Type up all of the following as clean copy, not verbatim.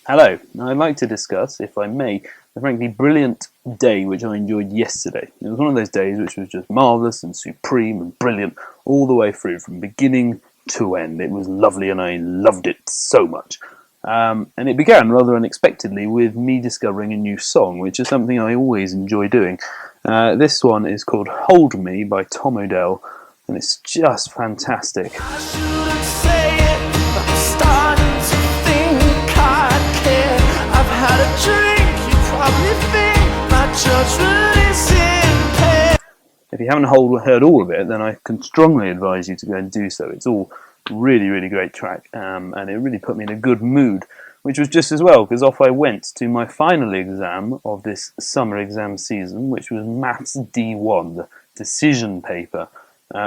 Hello, now I'd like to discuss, if I may, the frankly brilliant day which I enjoyed yesterday. It was one of those days which was just marvellous and supreme and brilliant all the way through, from beginning to end. It was lovely and I loved it so much. And it began rather unexpectedly with me discovering a new song, which is something I always enjoy doing. This one is called Hold Me by Tom Odell, and it's just fantastic. I shouldn't say it, but I'm starting to think I care. I've had a drink, you probably think my judgment is impaired. If you haven't heard all of it, then I can strongly advise you to go and do so. It's all really, really great track, and it really put me in a good mood, which was just as well, because off I went to my final exam of this summer exam season, which was Maths D1, the decision paper.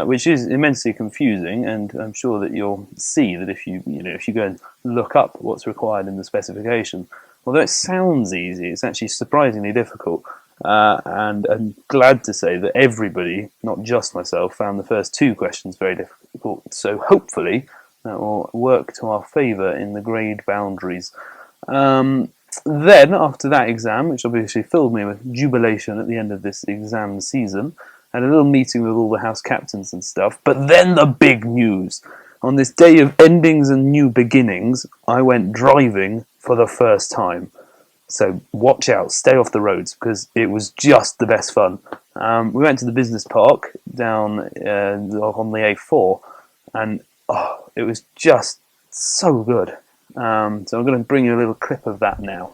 Which is immensely confusing, and I'm sure that you'll see that if you go and look up what's required in the specification, although it sounds easy, it's actually surprisingly difficult. And I'm glad to say that everybody, not just myself, found the first two questions very difficult. So hopefully that will work to our favour in the grade boundaries. Then, after that exam, which obviously filled me with jubilation at the end of this exam season, had a little meeting with all the house captains and stuff. But then the big news. On this day of endings and new beginnings, I went driving for the first time. So watch out, stay off the roads, because it was just the best fun. We went to the business park down on the A4, and it was just so good. So I'm going to bring you a little clip of that now.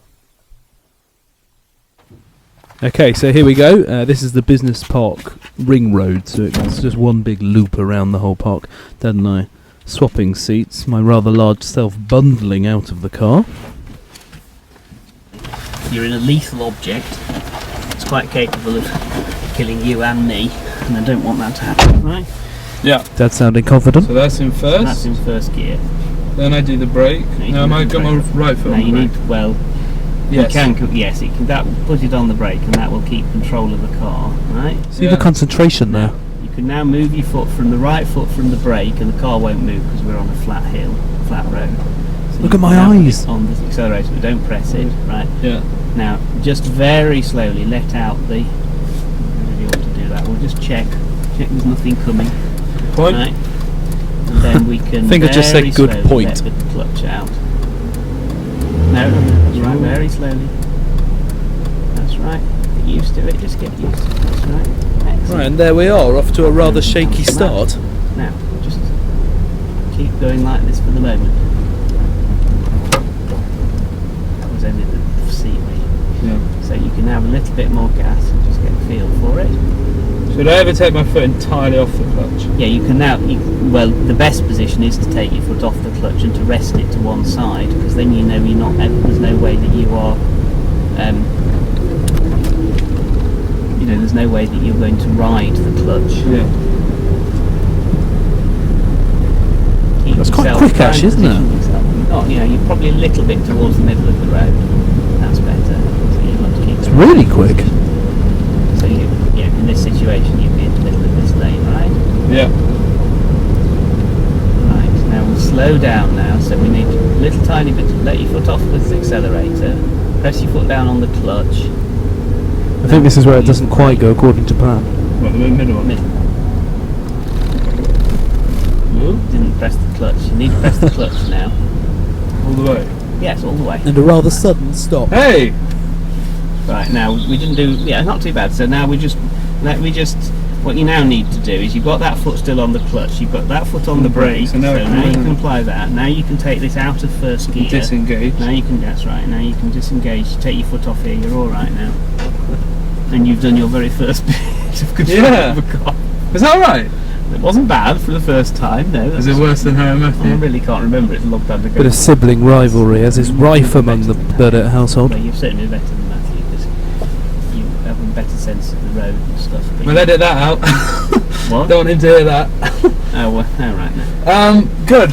Okay, so here we go. This is the business park ring road, so it's just one big loop around the whole park. Dad and I swapping seats, my rather large self bundling out of the car. You're in a lethal object. It's quite capable of killing you and me, and I don't want that to happen, right? Yeah. Dad sounding confident. So that's in first. So that's in first gear. Then I do the brake. Now I might got my right foot Now on the you brake. need, well, Yes. yes, it can. That will put it on the brake, and that will keep control of the car, right? See the concentration there. You can now move your foot from the right foot from the brake, and the car won't move because we're on a flat hill, flat road. So Look you at my can now put eyes. it on the accelerator, but don't press it, right? Yeah. Now, just very slowly let out the. I really ought to do that. We'll just check there's nothing coming. Point. Right? And then we can. I think I just said very good slowly point. Let the clutch out. No, that's right. Very slowly. That's right. Get used to it. Just get used to it. That's right. Excellent. Right, and there we are, off to a rather shaky start. Now, just keep going like this for the moment. That was only the seat wheel. Yeah. So you can have a little bit more gas and just get a feel for it. Should I ever take my foot entirely off the clutch? Yeah, you can now. Well, the best position is to take your foot off the clutch and to rest it to one side, because then you know you're not. There's no way that you are. There's no way that you're going to ride the clutch. Yeah. Keep That's quite yourself- quick, try Ash, and isn't it? position yourself. Not, you're probably a little bit towards the middle of the road. That's better. So you want to keep. It's really quick. So in this situation, you'd be in the middle of this lane, right? Yeah. Right. Now we'll slow down now. So we need a little tiny bit to let your foot off the accelerator. Press your foot down on the clutch. I think this is where it doesn't quite go according to plan. What, the middle one? Didn't press the clutch. You need to press the clutch now. All the way. Yes, all the way. And a rather sudden stop. Hey! Right, now we didn't do. Yeah, not too bad. So now what you now need to do is you've got that foot still on the clutch. You've got that foot on the brake. So now you can apply that. Now you can take this out of first gear. Disengage. Now you can. That's right. Now you can disengage. Take your foot off here. You're all right now. And you've done your very first bit of control Yeah. of the car. Is that right? It wasn't bad for the first time. No. Is it worse than Harry I Matthew? really can't remember it a long time ago. Bit of sibling rivalry, as is rife among the Burdett household. Well, you're certainly better than Matthew because you have a better sense of the road and stuff. but We'll you- edit that out. What? Don't want him to hear that. Oh, well, all right now. Good.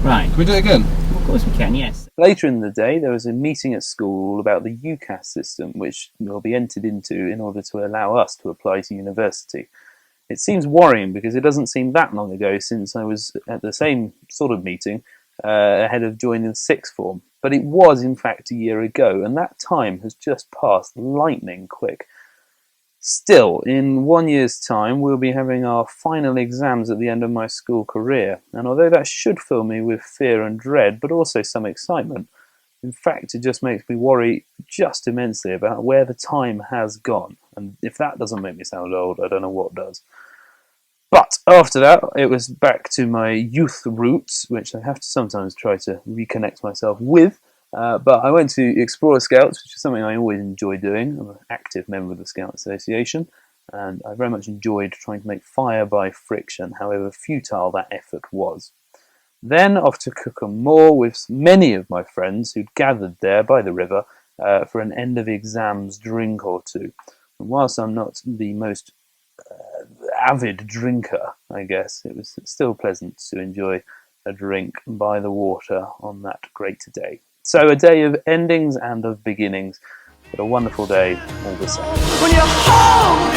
Right. Can we do it again? Of course we can. Yes. Later in the day, there was a meeting at school about the UCAST system, which will be entered into in order to allow us to apply to university. It seems worrying because it doesn't seem that long ago since I was at the same sort of meeting ahead of joining the sixth form. but it was in fact a year ago, and that time has just passed lightning quick. Still, in 1 year's time, we'll be having our final exams at the end of my school career, and although that should fill me with fear and dread, but also some excitement, in fact, it just makes me worry just immensely about where the time has gone, and if that doesn't make me sound old, I don't know what does. But after that, it was back to my youth roots, which I have to sometimes try to reconnect myself with. But I went to Explorer Scouts, which is something I always enjoy doing. I'm an active member of the Scout Association, and I very much enjoyed trying to make fire by friction, however futile that effort was. Then off to Cookham Moor with many of my friends who'd gathered there by the river for an end of exams drink or two. And whilst I'm not the most avid drinker, I guess, it was still pleasant to enjoy a drink by the water on that great day. So a day of endings and of beginnings, but a wonderful day all the same. When you hold